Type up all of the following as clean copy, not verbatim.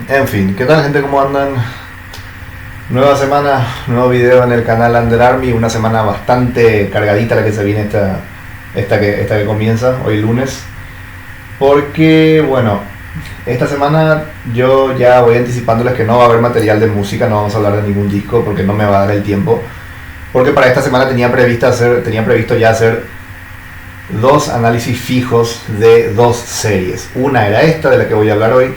En fin, ¿qué tal gente? ¿Cómo andan? Nueva semana, nuevo video en el canal Under Army. Una semana bastante cargadita la que se viene esta que comienza hoy lunes. Porque, bueno, esta semana yo ya voy anticipándoles que no va a haber material de música, no vamos a hablar de ningún disco porque no me va a dar el tiempo. Porque para esta semana tenía previsto ya hacer dos análisis fijos de dos series. Una era esta de la que voy a hablar hoy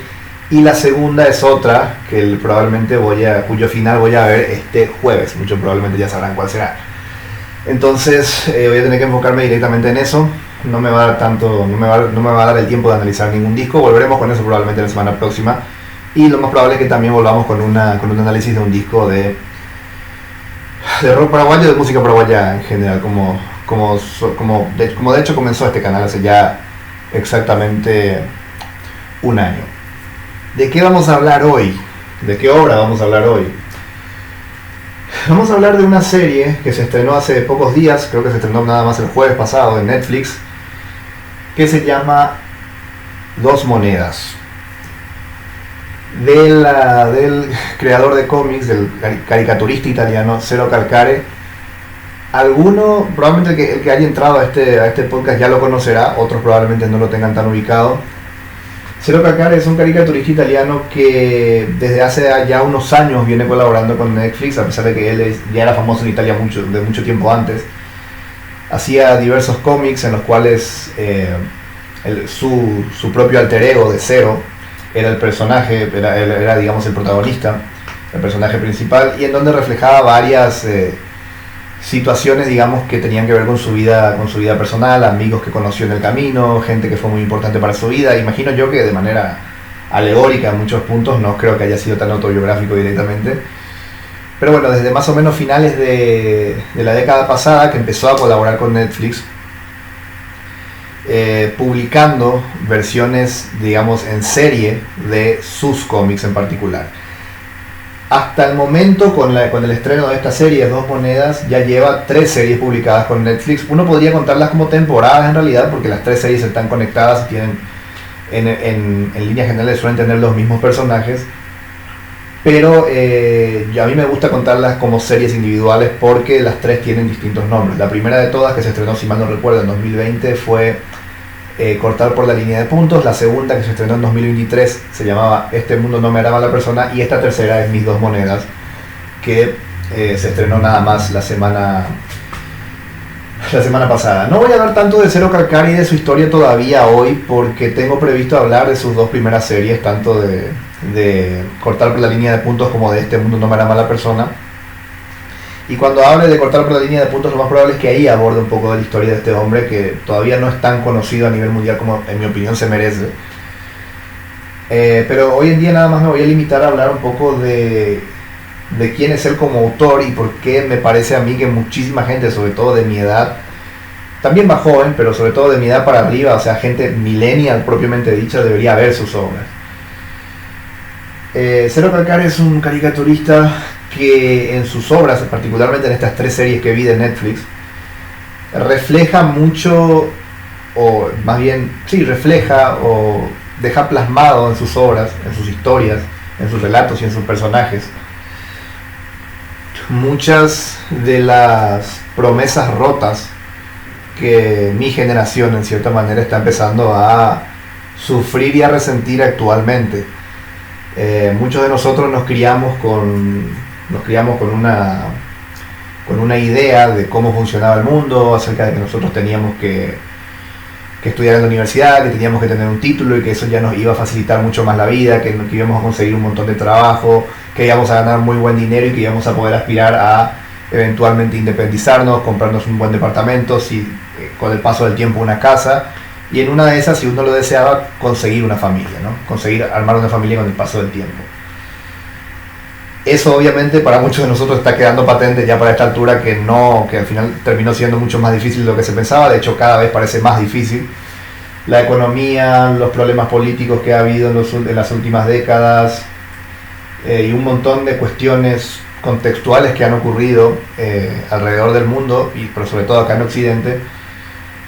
y la segunda es otra que cuyo final voy a ver este jueves. Muchos probablemente ya sabrán cuál será. Entonces voy a tener que enfocarme directamente en eso. No me va a dar el tiempo de analizar ningún disco. Volveremos con eso probablemente la semana próxima. Y lo más probable es que también volvamos con un análisis de un disco de rock paraguayo, de música paraguaya en general, como de hecho comenzó este canal hace ya exactamente un año. ¿De qué vamos a hablar hoy? ¿De qué obra vamos a hablar hoy? Vamos a hablar de una serie que se estrenó hace pocos días, creo que se estrenó nada más el jueves pasado en Netflix, que se llama Dos Monedas. Del creador de cómics, del caricaturista italiano Cero Calcare. Probablemente el que haya entrado a este podcast ya lo conocerá, otros probablemente no lo tengan tan ubicado. Cero Calcare es un caricaturista italiano que desde hace ya unos años viene colaborando con Netflix, a pesar de que él ya era famoso en Italia de mucho tiempo antes. Hacía diversos cómics en los cuales su propio alter ego de Cero era el personaje, era digamos el protagonista, el personaje principal, y en donde reflejaba varias situaciones, digamos, que tenían que ver con su vida personal, amigos que conoció en el camino, gente que fue muy importante para su vida. Imagino yo que de manera alegórica en muchos puntos, no creo que haya sido tan autobiográfico directamente. Pero bueno, desde más o menos finales de la década pasada que empezó a colaborar con Netflix, publicando versiones, digamos, en serie de sus cómics en particular. Hasta el momento, con el estreno de esta serie, Dos Monedas, ya lleva 3 series publicadas con Netflix. Uno podría contarlas como temporadas en realidad, porque las 3 series están conectadas y tienen, en líneas generales suelen tener los mismos personajes. Pero a mí me gusta contarlas como series individuales porque las 3 tienen distintos nombres. La primera de todas, que se estrenó, si mal no recuerdo, en 2020, fue Cortar por la línea de puntos. La segunda, que se estrenó en 2023, se llamaba Este mundo no me hará mala persona. Y esta tercera es Mis Dos Monedas, que se estrenó nada más la semana pasada. No voy a hablar tanto de Cero Calcare y de su historia todavía hoy, porque tengo previsto hablar de sus dos primeras series, tanto de Cortar por la línea de puntos como de Este mundo no me hará mala persona. Y cuando hable de Cortar por la línea de puntos, lo más probable es que ahí aborde un poco de la historia de este hombre, que todavía no es tan conocido a nivel mundial como en mi opinión se merece. Pero hoy en día nada más me voy a limitar a hablar un poco de quién es él como autor y por qué me parece a mí que muchísima gente, sobre todo de mi edad, también más joven, pero sobre todo de mi edad para arriba, o sea, gente millennial propiamente dicha, debería ver sus obras. Cero Calcare es un caricaturista que en sus obras, particularmente en estas 3 series que vi de Netflix, refleja mucho, o más bien, sí, refleja o deja plasmado en sus obras, en sus historias, en sus relatos y en sus personajes, muchas de las promesas rotas que mi generación en cierta manera está empezando a sufrir y a resentir actualmente. Muchos de nosotros nos criamos con una idea de cómo funcionaba el mundo, acerca de que nosotros teníamos que estudiar en la universidad, que teníamos que tener un título y que eso ya nos iba a facilitar mucho más la vida, que íbamos a conseguir un montón de trabajo, que íbamos a ganar muy buen dinero y que íbamos a poder aspirar a eventualmente independizarnos, comprarnos un buen departamento, con el paso del tiempo una casa, y en una de esas, si uno lo deseaba, conseguir una familia, ¿no? Conseguir armar una familia con el paso del tiempo. Eso obviamente para muchos de nosotros está quedando patente ya para esta altura que al final terminó siendo mucho más difícil de lo que se pensaba. De hecho, cada vez parece más difícil. La economía, los problemas políticos que ha habido en las últimas décadas, y un montón de cuestiones contextuales que han ocurrido alrededor del mundo, pero sobre todo acá en Occidente,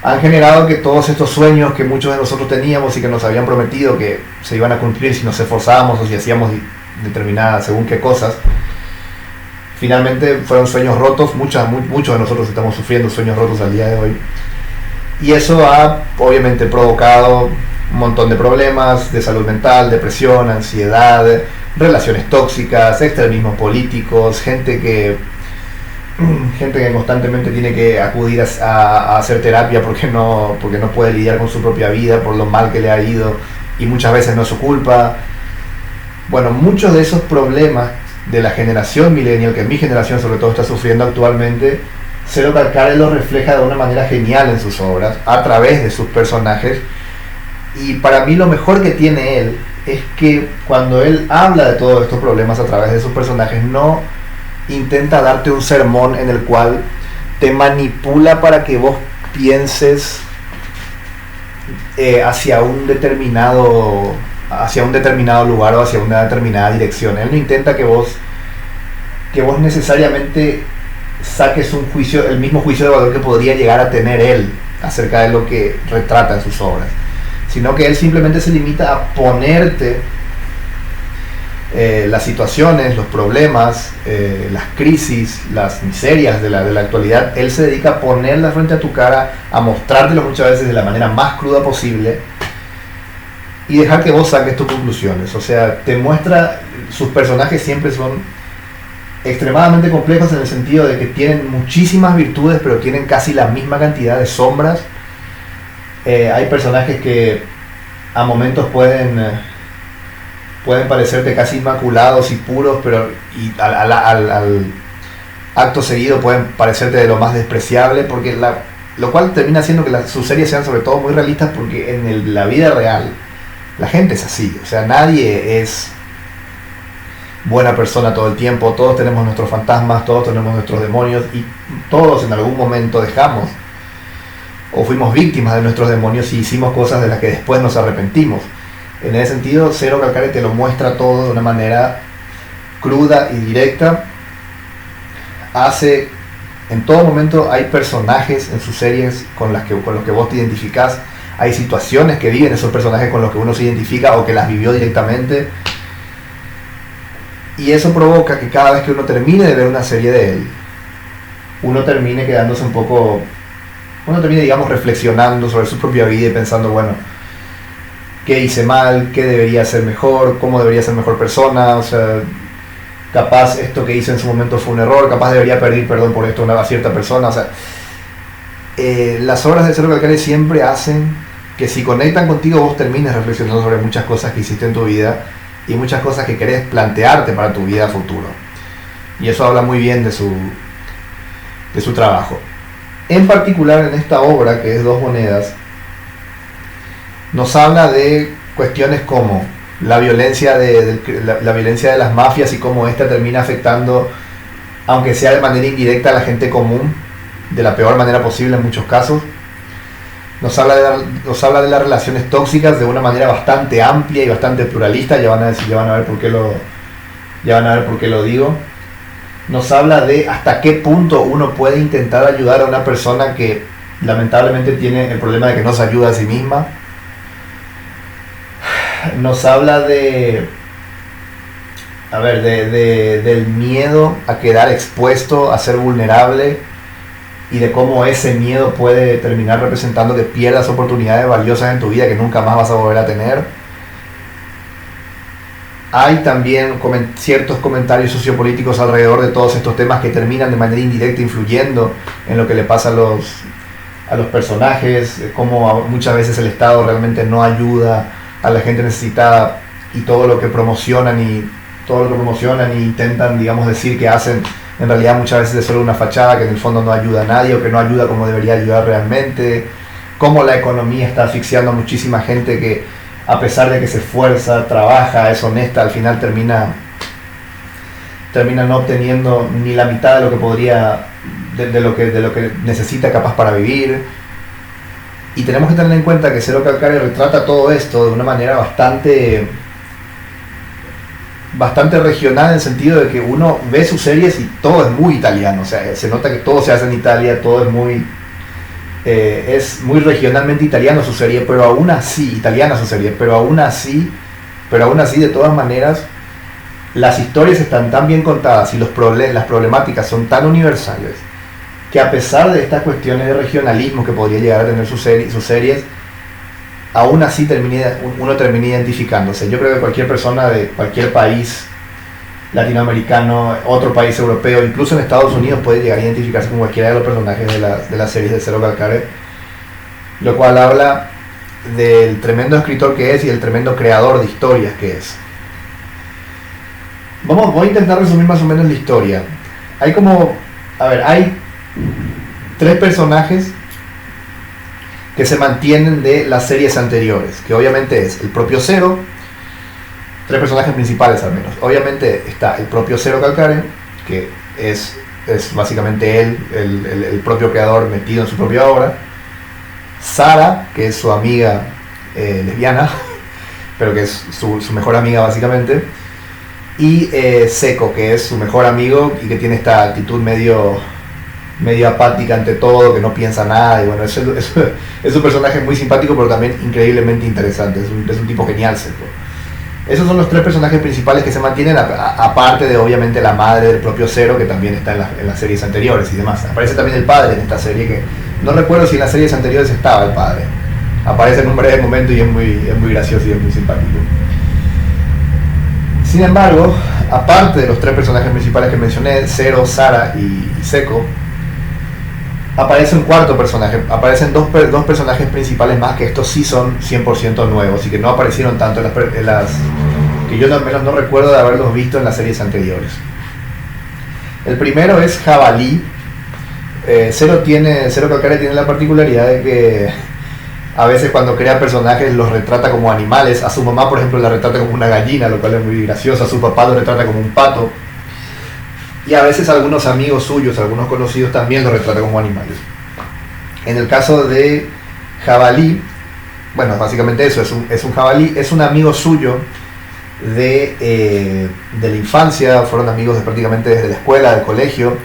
han generado que todos estos sueños que muchos de nosotros teníamos y que nos habían prometido que se iban a cumplir si nos esforzábamos o si hacíamos determinadas según qué cosas, finalmente fueron sueños rotos. Muchos de nosotros estamos sufriendo sueños rotos al día de hoy, y eso ha obviamente provocado un montón de problemas de salud mental, depresión, ansiedad, relaciones tóxicas, extremismos políticos, gente que constantemente tiene que acudir a hacer terapia porque no puede lidiar con su propia vida por lo mal que le ha ido, y muchas veces no es su culpa. Bueno, muchos de esos problemas de la generación millennial, que mi generación sobre todo está sufriendo actualmente, Zero Calcare lo refleja de una manera genial en sus obras, a través de sus personajes. Y para mí lo mejor que tiene él es que cuando él habla de todos estos problemas a través de sus personajes, no intenta darte un sermón en el cual te manipula para que vos pienses hacia un determinado lugar o hacia una determinada dirección. Él no intenta que vos necesariamente saques un juicio, el mismo juicio de valor que podría llegar a tener él acerca de lo que retrata en sus obras, sino que él simplemente se limita a ponerte las situaciones, los problemas, las crisis, las miserias de la actualidad. Él se dedica a ponerlas frente a tu cara, a mostrártelo muchas veces de la manera más cruda posible y dejar que vos saques tus conclusiones. O sea, te muestra, sus personajes siempre son extremadamente complejos en el sentido de que tienen muchísimas virtudes, pero tienen casi la misma cantidad de sombras. Hay personajes que a momentos pueden parecerte casi inmaculados y puros, pero al acto seguido pueden parecerte de lo más despreciable, porque lo cual termina haciendo que sus series sean sobre todo muy realistas, porque en la vida real la gente es así. O sea, nadie es buena persona todo el tiempo, todos tenemos nuestros fantasmas, todos tenemos nuestros demonios, y todos en algún momento dejamos o fuimos víctimas de nuestros demonios y hicimos cosas de las que después nos arrepentimos. En ese sentido, Zero Calcare te lo muestra todo de una manera cruda y directa. En todo momento hay personajes en sus series con los que vos te identificás. Hay situaciones que viven esos personajes con los que uno se identifica o que las vivió directamente. Y eso provoca que cada vez que uno termine de ver una serie de él, uno termine quedándose un poco... Uno termine, digamos, reflexionando sobre su propia vida y pensando, bueno, ¿qué hice mal? ¿Qué debería hacer mejor? ¿Cómo debería ser mejor persona? O sea, capaz esto que hice en su momento fue un error, capaz debería pedir perdón por esto a cierta persona. O sea, las obras de Zero Calcare siempre hacen que si conectan contigo, vos termines reflexionando sobre muchas cosas que hiciste en tu vida y muchas cosas que querés plantearte para tu vida futuro. Y eso habla muy bien de su trabajo. En particular en esta obra, que es Dos Monedas, nos habla de cuestiones como la violencia la violencia de las mafias y cómo esta termina afectando, aunque sea de manera indirecta, a la gente común, de la peor manera posible en muchos casos. Nos habla de las relaciones tóxicas de una manera bastante amplia y bastante pluralista. Ya van a ver por qué lo digo. Nos habla de hasta qué punto uno puede intentar ayudar a una persona que lamentablemente tiene el problema de que no se ayuda a sí misma. Nos habla del miedo a quedar expuesto, a ser vulnerable, y de cómo ese miedo puede terminar representando que pierdas oportunidades valiosas en tu vida que nunca más vas a volver a tener. Hay también ciertos comentarios sociopolíticos alrededor de todos estos temas que terminan de manera indirecta influyendo en lo que le pasa a los personajes, cómo muchas veces el Estado realmente no ayuda a la gente necesitada, y todo lo que promocionan y intentan, digamos, decir que hacen, en realidad muchas veces es solo una fachada que en el fondo no ayuda a nadie o que no ayuda como debería ayudar realmente. Cómo la economía está asfixiando a muchísima gente que, a pesar de que se esfuerza, trabaja, es honesta, al final termina no obteniendo ni la mitad de lo que podría, de lo que necesita capaz para vivir. Y tenemos que tener en cuenta que Zero Calcare retrata todo esto de una manera bastante regional, en el sentido de que uno ve sus series y todo es muy italiano. O sea, se nota que todo se hace en Italia, todo es muy es muy regionalmente italiano su serie, pero aún así, italiana su serie, pero aún así de todas maneras, las historias están tan bien contadas y las problemáticas son tan universales que a pesar de estas cuestiones de regionalismo que podría llegar a tener sus series, aún así uno termina identificándose. Yo creo que cualquier persona de cualquier país latinoamericano, otro país europeo, incluso en Estados Unidos, puede llegar a identificarse con cualquiera de los personajes de las series de Zero Calcare, lo cual habla del tremendo escritor que es y el tremendo creador de historias que es. Voy a intentar resumir más o menos la historia. Hay 3 personajes que se mantienen de las series anteriores, que obviamente es el propio Zero, 3 personajes principales al menos. Obviamente está el propio Zero Calcare, que es básicamente él, el propio creador metido en su propia obra. Sara, que es su amiga lesbiana, pero que es su mejor amiga básicamente. Y Seco, que es su mejor amigo y que tiene esta actitud medio apática ante todo, que no piensa nada. Y bueno, es un personaje muy simpático, pero también increíblemente interesante. Es un tipo genial, Seco. Esos son los 3 personajes principales que se mantienen, aparte de obviamente la madre del propio Zero, que también está en las series anteriores y demás. Aparece también el padre en esta serie, que no recuerdo si en las series anteriores estaba el padre. Aparece en un breve momento y es muy gracioso y es muy simpático. Sin embargo, aparte de los 3 personajes principales que mencioné, Zero, Sara y Seco, aparece un cuarto personaje. Aparecen dos personajes principales más, que estos sí son 100% nuevos y que no aparecieron tanto en las que yo al menos no recuerdo de haberlos visto en las series anteriores. El primero es Jabalí. Zero Calcare tiene la particularidad de que a veces cuando crea personajes los retrata como animales. A su mamá, por ejemplo, la retrata como una gallina, lo cual es muy gracioso. A su papá lo retrata como un pato. Y a veces algunos amigos suyos, algunos conocidos, también lo retrata como animales. En el caso de Jabalí, bueno, básicamente eso, es un jabalí, es un amigo suyo de la infancia, fueron amigos prácticamente desde la escuela, del colegio.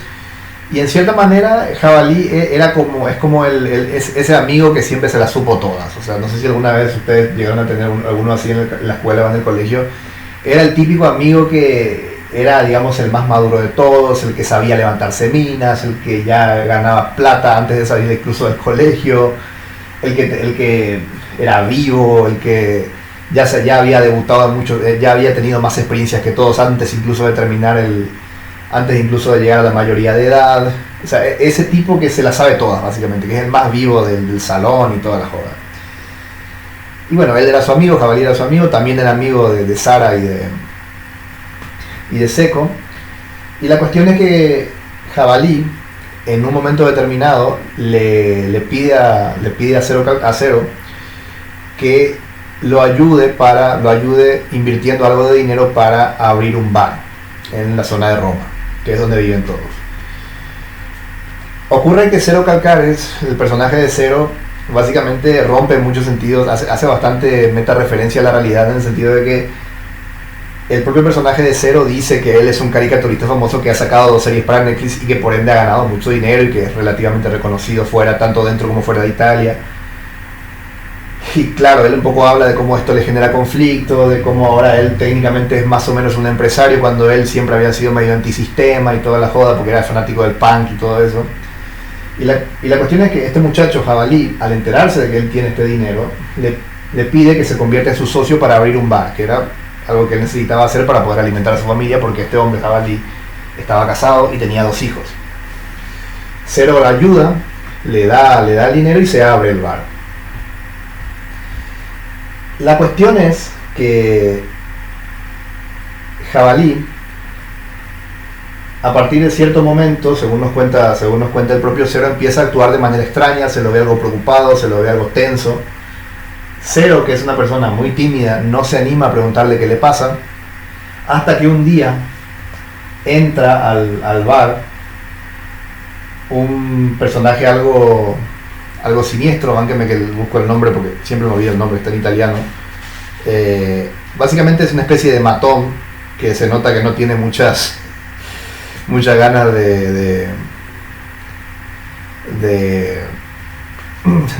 Y en cierta manera Jabalí es como ese amigo que siempre se las supo todas. O sea, no sé si alguna vez ustedes llegaron a tener alguno así en la escuela o en el colegio. Era el típico amigo que era, digamos, el más maduro de todos, el que sabía levantarse minas, el que ya ganaba plata antes de salir incluso del colegio, el que era vivo, el que ya había debutado mucho, ya había tenido más experiencias que todos antes incluso de llegar a la mayoría de edad. O sea, ese tipo que se la sabe todas básicamente, que es el más vivo del salón y toda la joda. Y bueno, él era su amigo, Jabalí era su amigo, también era amigo de Sara y de Seco. Y la cuestión es que Jabalí en un momento determinado le pide a Zero que lo ayude invirtiendo algo de dinero para abrir un bar en la zona de Roma, que es donde viven todos. Ocurre que Zero Calcare, el personaje de Zero, básicamente rompe en muchos sentidos, hace bastante meta referencia a la realidad, en el sentido de que el propio personaje de Zero dice que él es un caricaturista famoso que ha sacado 2 series para Netflix y que por ende ha ganado mucho dinero y que es relativamente reconocido tanto dentro como fuera de Italia. Y claro, él un poco habla de cómo esto le genera conflicto, de cómo ahora él técnicamente es más o menos un empresario cuando él siempre había sido medio antisistema y toda la joda porque era fanático del punk y todo eso. Y la cuestión es que este muchacho Jabalí, al enterarse de que él tiene este dinero, le pide que se convierta en su socio para abrir un bar, que era algo que él necesitaba hacer para poder alimentar a su familia, porque este hombre Jabalí estaba casado y tenía 2 hijos. Zero la ayuda, le da el dinero y se abre el bar. La cuestión es que Jabalí, a partir de cierto momento, según nos cuenta el propio Zero, empieza a actuar de manera extraña, se lo ve algo preocupado, se lo ve algo tenso. Zero, que es una persona muy tímida, no se anima a preguntarle qué le pasa, hasta que un día entra al bar un personaje algo siniestro. Bánquenme que busco el nombre porque siempre me olvido el nombre, está en italiano. Básicamente es una especie de matón que se nota que no tiene muchas ganas de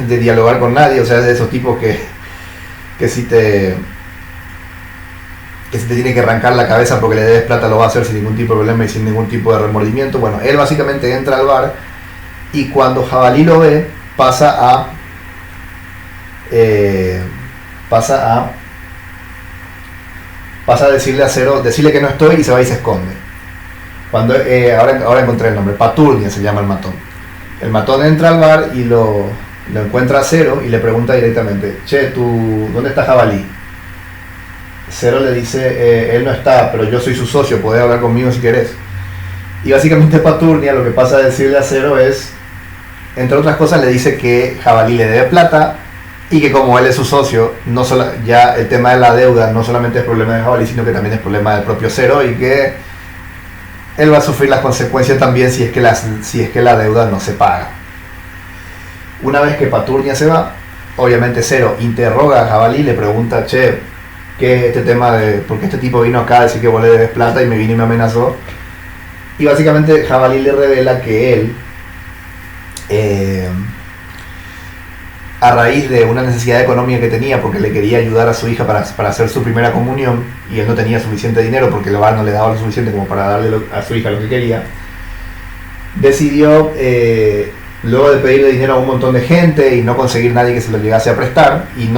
de dialogar con nadie, o sea, es de esos tipos que si te tiene que arrancar la cabeza porque le debes plata, lo va a hacer sin ningún tipo de problema y sin ningún tipo de remordimiento. Bueno, él básicamente entra al bar y cuando Jabalí lo ve, pasa a decirle a Zero, decirle que no estoy, y se va y se esconde. Cuando ahora encontré el nombre, Paturnia se llama el matón. El matón entra al bar y lo encuentra a Zero y le pregunta directamente: che, ¿dónde está Jabalí? Zero le dice: él no está, pero yo soy su socio, podés hablar conmigo si querés. Y básicamente Paturnia lo que pasa a decirle a Zero es, entre otras cosas, le dice que Jabalí le debe plata y que como él es su socio, ya el tema de la deuda no solamente es problema de Jabalí, sino que también es problema del propio Zero, y que él va a sufrir las consecuencias también si es que la deuda no se paga. Una vez que Paturnia se va, obviamente Zero interroga a Jabalí, le pregunta: che, ¿qué es este tema de por qué este tipo vino acá a decir que vos le debes plata y me vino y me amenazó? Y básicamente Jabalí le revela que él, a raíz de una necesidad económica que tenía, porque le quería ayudar a su hija para hacer su primera comunión, y él no tenía suficiente dinero porque el bar no le daba lo suficiente como para darle a su hija lo que quería, decidió, luego de pedirle dinero a un montón de gente y no conseguir nadie que se lo llegase a prestar, y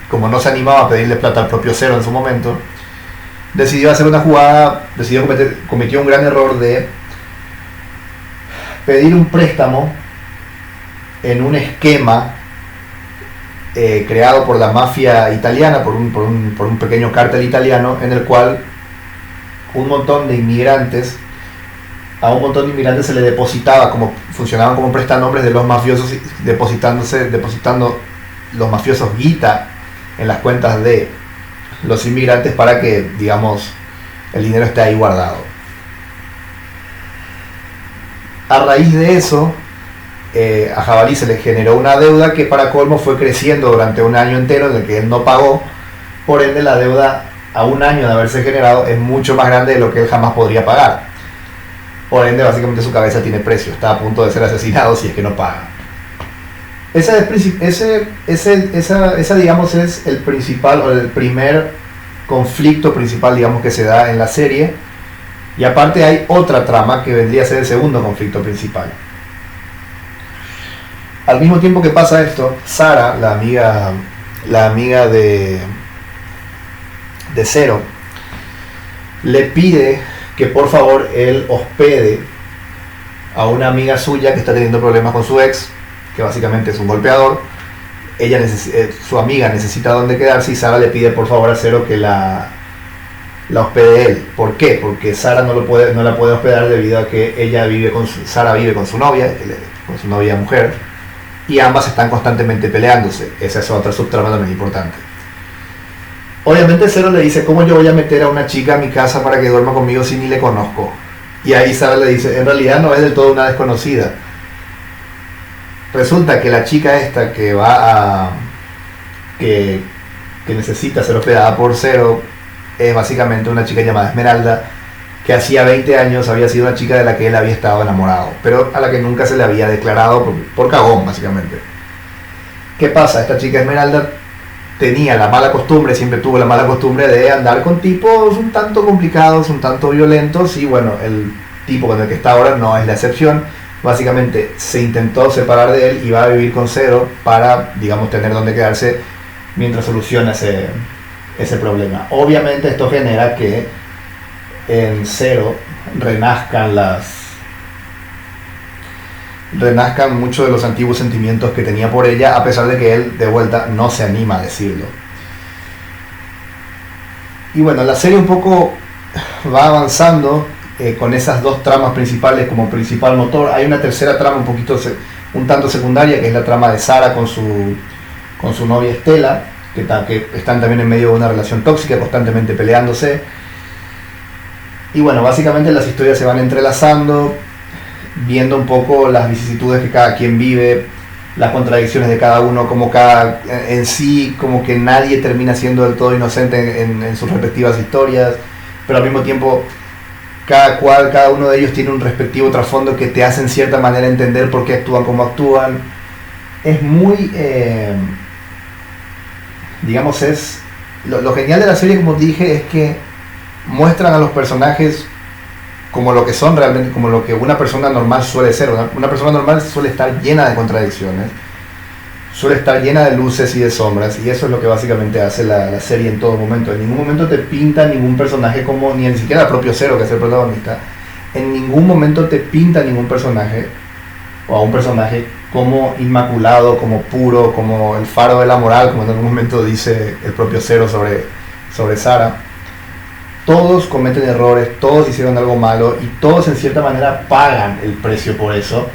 como no se animaba a pedirle plata al propio Zero en su momento, decidió hacer una jugada, cometió un gran error de pedir un préstamo en un esquema creado por la mafia italiana, por un pequeño cártel italiano, en el cual a un montón de inmigrantes se le depositaba, funcionaban como prestanombres de los mafiosos, depositando los mafiosos guita en las cuentas de los inmigrantes para que, digamos, el dinero esté ahí guardado. A raíz de eso, a Jabalí se le generó una deuda que, para colmo, fue creciendo durante un año entero, en el que él no pagó. Por ende, la deuda, a un año de haberse generado, es mucho más grande de lo que él jamás podría pagar. Por ende, básicamente su cabeza tiene precio, está a punto de ser asesinado si es que no paga. Esa digamos, es el principal, o el primer conflicto principal, digamos, que se da en la serie. Y aparte hay otra trama que vendría a ser el segundo conflicto principal. Al mismo tiempo que pasa esto, Sara, la amiga de Zero, le pide que por favor él hospede a una amiga suya que está teniendo problemas con su ex, que básicamente es un golpeador. Su amiga necesita dónde quedarse, y Sara le pide por favor a Zero que la hospede él. ¿Por qué? Porque Sara no la puede hospedar debido a que Sara vive con su novia mujer, y ambas están constantemente peleándose. Esa es otra subtrama también importante. Obviamente Zero le dice: ¿cómo yo voy a meter a una chica a mi casa para que duerma conmigo si ni le conozco? Y ahí Sara le dice: en realidad no es del todo una desconocida. Resulta que la chica esta que necesita ser hospedada por Zero es básicamente una chica llamada Esmeralda, que hacía 20 años había sido una chica de la que él había estado enamorado, pero a la que nunca se le había declarado por cagón, básicamente. ¿Qué pasa? Esta chica Esmeralda siempre tuvo la mala costumbre de andar con tipos un tanto complicados, un tanto violentos, y bueno, el tipo con el que está ahora no es la excepción. Básicamente se intentó separar de él y va a vivir con Zero para, digamos, tener donde quedarse mientras soluciona ese problema. Obviamente esto genera que en Zero renazcan muchos de los antiguos sentimientos que tenía por ella, a pesar de que él de vuelta no se anima a decirlo. Y bueno, la serie un poco va avanzando con esas dos tramas principales como principal motor. Hay una tercera trama un tanto secundaria, que es la trama de Sara con su novia Estela, que están también en medio de una relación tóxica, constantemente peleándose. Y bueno, básicamente las historias se van entrelazando, viendo un poco las vicisitudes que cada quien vive, las contradicciones de cada uno, como en sí, como que nadie termina siendo del todo inocente en sus respectivas historias, pero al mismo tiempo cada uno de ellos tiene un respectivo trasfondo que te hace en cierta manera entender por qué actúan como actúan. es muy, digamos, es lo genial de la serie, como dije, es que muestran a los personajes como lo que son realmente, como lo que una persona normal suele ser. Una persona normal suele estar llena de contradicciones, suele estar llena de luces y de sombras, y eso es lo que básicamente hace la serie en todo momento. En ningún momento te pinta ningún personaje como, ni siquiera el propio Zero, que es el protagonista, en ningún momento te pinta ningún personaje, o a un personaje, como inmaculado, como puro, como el faro de la moral, como en algún momento dice el propio Zero sobre Sarah. Todos cometen errores, todos hicieron algo malo y todos en cierta manera pagan el precio por eso,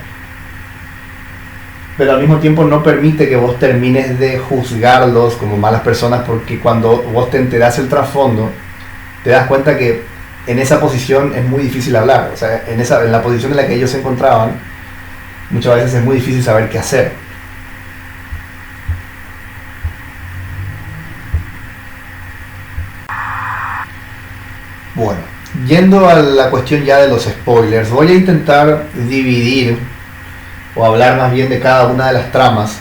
pero al mismo tiempo no permite que vos termines de juzgarlos como malas personas, porque cuando vos te enterás el trasfondo, te das cuenta que en esa posición es muy difícil hablar. O sea, en la posición en la que ellos se encontraban, muchas veces es muy difícil saber qué hacer. Bueno, yendo a la cuestión ya de los spoilers, voy a intentar dividir o hablar más bien de cada una de las tramas,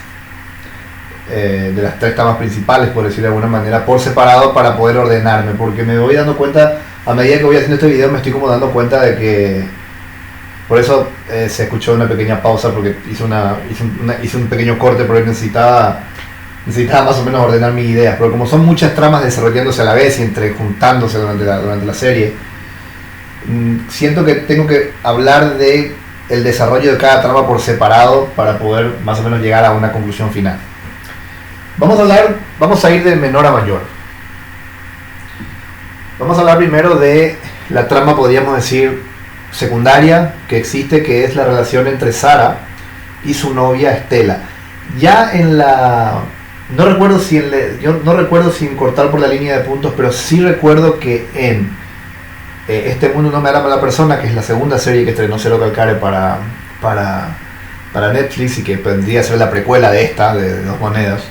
de las 3 tramas principales, por decir de alguna manera, por separado, para poder ordenarme, porque me voy dando cuenta, a medida que voy haciendo este video, me estoy como dando cuenta de que, por eso se escuchó una pequeña pausa, porque hice un pequeño corte, porque necesitaba más o menos ordenar mis ideas, pero como son muchas tramas desarrollándose a la vez y juntándose durante la serie, siento que tengo que hablar de el desarrollo de cada trama por separado para poder más o menos llegar a una conclusión final. Vamos a ir de menor a mayor. Vamos a hablar primero de la trama, podríamos decir, secundaria que existe, que es la relación entre Sarah y su novia Estela. Ya en la... No recuerdo sin cortar por la línea de puntos, pero sí recuerdo que en Este mundo no me hará mala persona, que es la segunda serie que estrenó Zero Calcare para Netflix y que vendría a ser la precuela de esta, de Dos Monedas,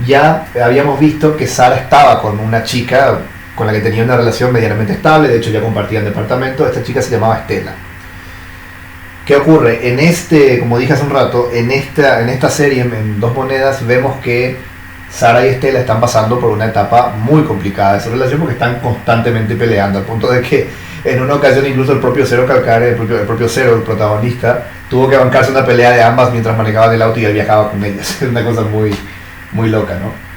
ya habíamos visto que Sarah estaba con una chica con la que tenía una relación medianamente estable, de hecho ya compartían departamento. Esta chica se llamaba Estela. ¿Qué ocurre? Como dije hace un rato, en esta serie, en Dos Monedas, vemos que Sarah y Estela están pasando por una etapa muy complicada de su relación, porque están constantemente peleando, al punto de que en una ocasión incluso el propio Zero Calcare, el propio Zero, el protagonista, tuvo que bancarse una pelea de ambas mientras manejaban el auto y él viajaba con ellas. Es una cosa muy, muy loca, ¿no?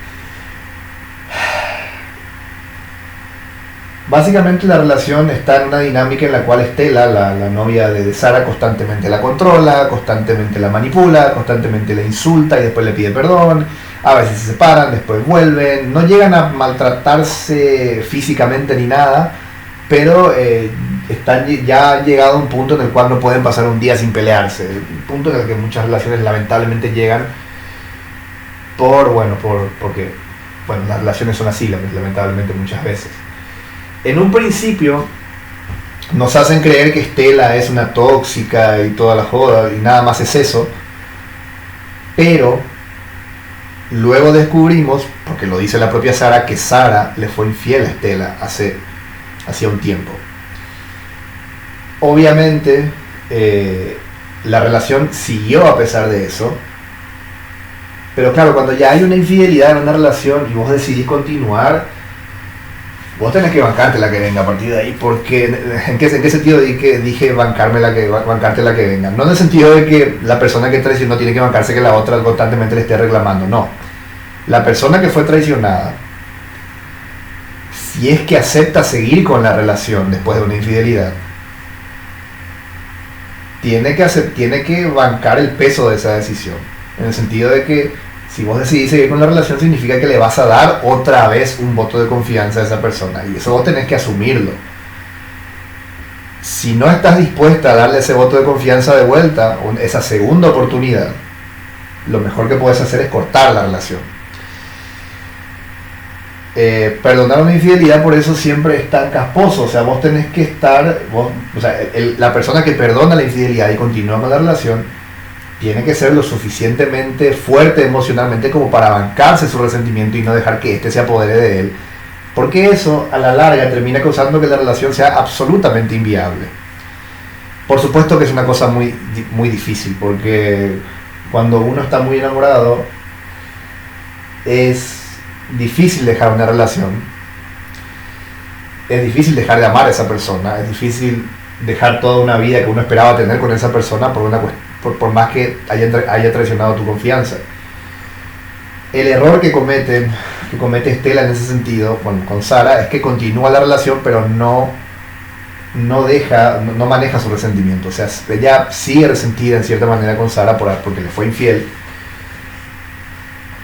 Básicamente la relación está en una dinámica en la cual Estela, la novia de Sarah, constantemente la controla, constantemente la manipula, constantemente la insulta y después le pide perdón. A veces se separan, después vuelven. No llegan a maltratarse físicamente ni nada, pero están ya llegado a un punto en el cual no pueden pasar un día sin pelearse. Un punto en el que muchas relaciones lamentablemente llegan porque las relaciones son así, lamentablemente muchas veces. En un principio nos hacen creer que Estela es una tóxica y toda la joda y nada más es eso, pero luego descubrimos, porque lo dice la propia Sarah, que Sarah le fue infiel a Estela hacía un tiempo. Obviamente la relación siguió a pesar de eso, pero claro, cuando ya hay una infidelidad en una relación y vos decidís continuar, vos tenés que bancarte la que venga a partir de ahí, porque ¿en qué sentido dije bancarte la que venga? No en el sentido de que la persona que traicionó tiene que bancarse que la otra constantemente le esté reclamando, no. La persona que fue traicionada, si es que acepta seguir con la relación después de una infidelidad, tiene que bancar el peso de esa decisión, en el sentido de que si vos decidís seguir con la relación, significa que le vas a dar otra vez un voto de confianza a esa persona, y eso vos tenés que asumirlo. Si no estás dispuesta a darle ese voto de confianza de vuelta, esa segunda oportunidad, lo mejor que puedes hacer es cortar la relación. Perdonar una infidelidad por eso siempre es tan casposo. O sea, vos tenés que estar, la persona que perdona la infidelidad y continúa con la relación tiene que ser lo suficientemente fuerte emocionalmente como para bancarse su resentimiento y no dejar que éste se apodere de él, porque eso a la larga termina causando que la relación sea absolutamente inviable. Por supuesto que es una cosa muy, muy difícil, porque cuando uno está muy enamorado, es difícil dejar una relación, es difícil dejar de amar a esa persona, es difícil dejar toda una vida que uno esperaba tener con esa persona por más que haya traicionado tu confianza. El error que comete Estela en ese sentido con Sara es que continúa la relación, pero no maneja su resentimiento. O sea, ella sigue resentida en cierta manera con Sara porque le fue infiel,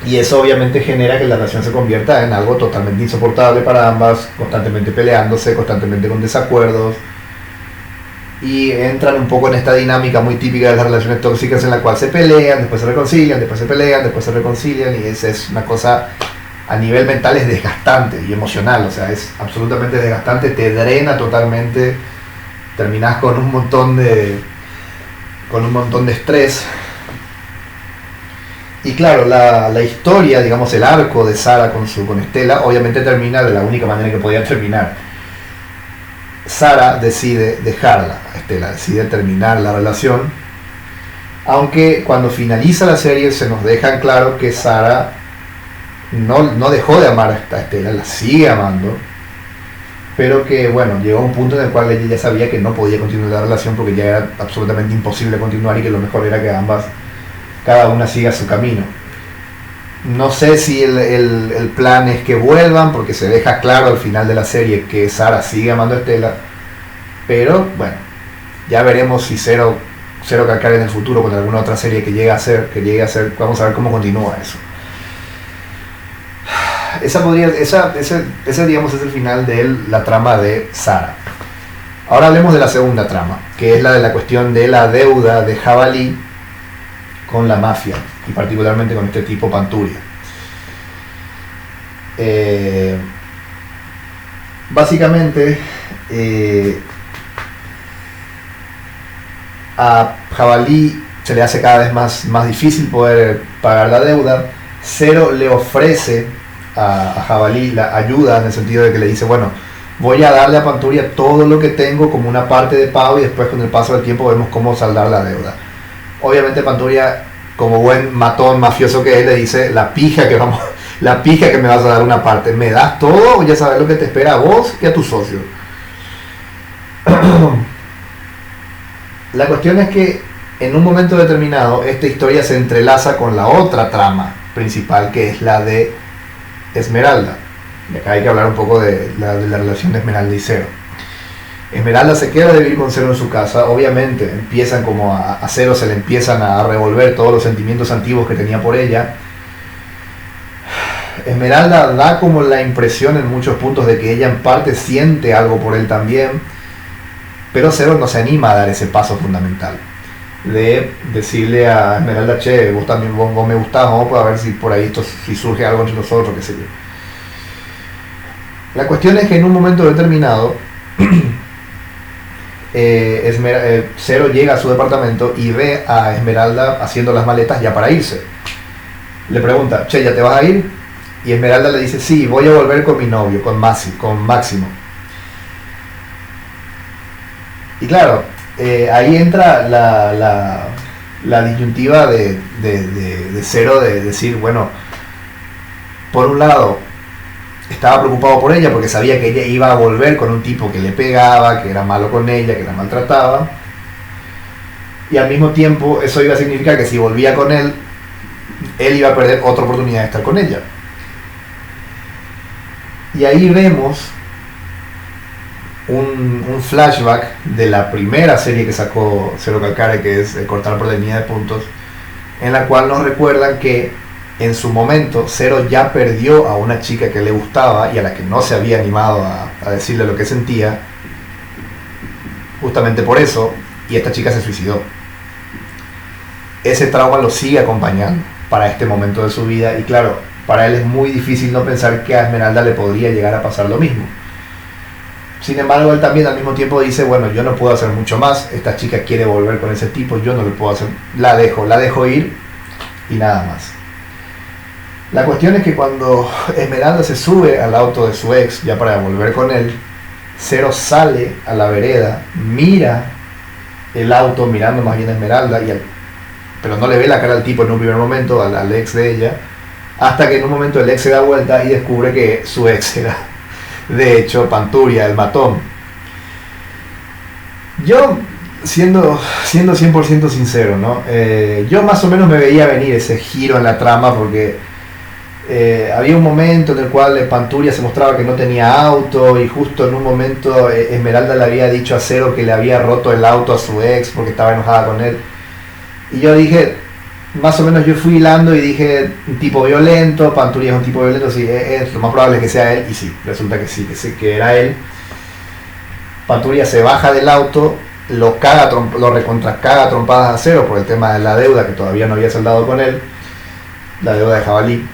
y eso obviamente genera que la relación se convierta en algo totalmente insoportable para ambas, constantemente peleándose, constantemente con desacuerdos, y entran un poco en esta dinámica muy típica de las relaciones tóxicas en la cual se pelean, después se reconcilian, después se pelean, después se reconcilian, y esa es una cosa a nivel mental es desgastante y emocional, o sea, es absolutamente desgastante, te drena totalmente, terminás con un montón de estrés. Y claro, la historia, digamos, el arco de Sara con Estela, obviamente termina de la única manera que podía terminar. Sara decide dejarla a Estela, decide terminar la relación, aunque cuando finaliza la serie se nos deja en claro que Sara no dejó de amar a Estela, la sigue amando, pero que bueno, llegó a un punto en el cual ella ya sabía que no podía continuar la relación porque ya era absolutamente imposible continuar, y que lo mejor era que cada una siga su camino. No sé si el plan es que vuelvan, porque se deja claro al final de la serie que Sara sigue amando a Estela, pero bueno, ya veremos si Cero Calcar en el futuro con alguna otra serie que llegue a ser, vamos a ver cómo continúa eso. Ese digamos es el final de la trama de Sara. Ahora hablemos de la segunda trama, que es la de la cuestión de la deuda de Jabalí con la mafia, y particularmente con este tipo Panturia. Básicamente a Jabalí se le hace cada vez más difícil poder pagar la deuda. Cero le ofrece a Jabalí la ayuda, en el sentido de que le dice, bueno, voy a darle a Panturia todo lo que tengo como una parte de pago, y después con el paso del tiempo vemos cómo saldar la deuda. Obviamente Panturia, como buen matón mafioso que es, le dice, la pija que me vas a dar una parte, ¿me das todo o ya sabes lo que te espera a vos y a tu socio? La cuestión es que en un momento determinado esta historia se entrelaza con la otra trama principal, que es la de Esmeralda. Y acá hay que hablar un poco de la relación de Esmeralda y Cero. Esmeralda se queda de vivir con Cero en su casa. Obviamente empiezan como a Cero se le empiezan a revolver todos los sentimientos antiguos que tenía por ella. Esmeralda da como la impresión en muchos puntos de que ella en parte siente algo por él también, pero Cero no se anima a dar ese paso fundamental de decirle a Esmeralda, che, vos me gustás, vamos a ver si por ahí si surge algo entre nosotros, qué sé yo. La cuestión es que en un momento determinado Cero llega a su departamento y ve a Esmeralda haciendo las maletas ya para irse. Le pregunta, che, ¿ya te vas a ir? Y Esmeralda le dice, sí, voy a volver con mi novio, con Máximo. Y claro, ahí entra la disyuntiva de Cero, de decir, bueno, por un lado estaba preocupado por ella porque sabía que ella iba a volver con un tipo que le pegaba, que era malo con ella, que la maltrataba, y al mismo tiempo eso iba a significar que si volvía con él iba a perder otra oportunidad de estar con ella. Y ahí vemos un flashback de la primera serie que sacó Cero Calcare, que es Cortar por la línea de puntos, en la cual nos recuerdan que en su momento Cero ya perdió a una chica que le gustaba y a la que no se había animado a decirle lo que sentía, justamente por eso, y esta chica se suicidó. Ese trauma lo sigue acompañando para este momento de su vida, y claro, para él es muy difícil no pensar que a Esmeralda le podría llegar a pasar lo mismo. Sin embargo, él también al mismo tiempo dice, bueno, yo no puedo hacer mucho más, esta chica quiere volver con ese tipo, yo no le puedo hacer, la dejo ir y nada más. La cuestión es que cuando Esmeralda se sube al auto de su ex ya para volver con él, Cero sale a la vereda, mira el auto mirando más bien a Esmeralda, pero no le ve la cara al tipo en un primer momento, al ex de ella, hasta que en un momento el ex se da vuelta y descubre que su ex era, de hecho, Panturia, el matón. Yo, siendo 100% sincero, ¿no? Yo más o menos me veía venir ese giro en la trama porque había un momento en el cual Panturia se mostraba que no tenía auto y justo en un momento Esmeralda le había dicho a Zero que le había roto el auto a su ex porque estaba enojada con él. Y yo dije, más o menos yo fui hilando y dije, un tipo violento, Panturia es un tipo violento, sí, es lo más probable que sea él, y sí, resulta que sí, que era él. Panturia se baja del auto, lo recontra caga a trompadas a Zero por el tema de la deuda que todavía no había saldado con él, la deuda de Jabalí.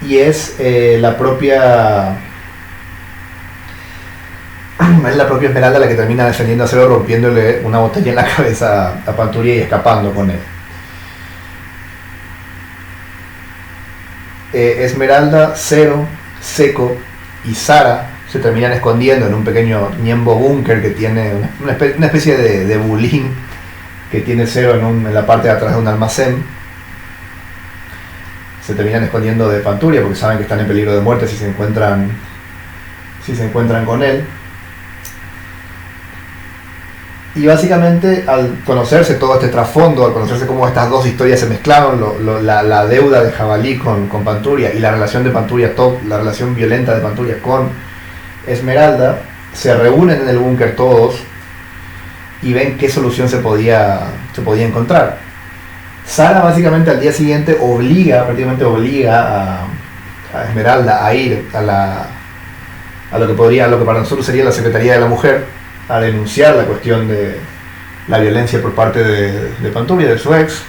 Y es la propia Esmeralda la que termina defendiendo a Zero, rompiéndole una botella en la cabeza a Panturia y escapando con él. Esmeralda, Zero, Seco y Sara se terminan escondiendo en un pequeño Niembo búnker que tiene una especie de bulín que tiene Zero en la parte de atrás de un almacén. Se terminan escondiendo de Panturia porque saben que están en peligro de muerte si se encuentran con él. Y básicamente al conocerse todo este trasfondo, al conocerse cómo estas dos historias se mezclaron, la deuda de Jabalí con Panturia y la relación de Panturia, la relación violenta de Panturia con Esmeralda, se reúnen en el búnker todos y ven qué solución se podía encontrar. Sara básicamente al día siguiente prácticamente obliga a Esmeralda a ir a lo que para nosotros sería la Secretaría de la Mujer, a denunciar la cuestión de la violencia por parte de Panturia, de su ex.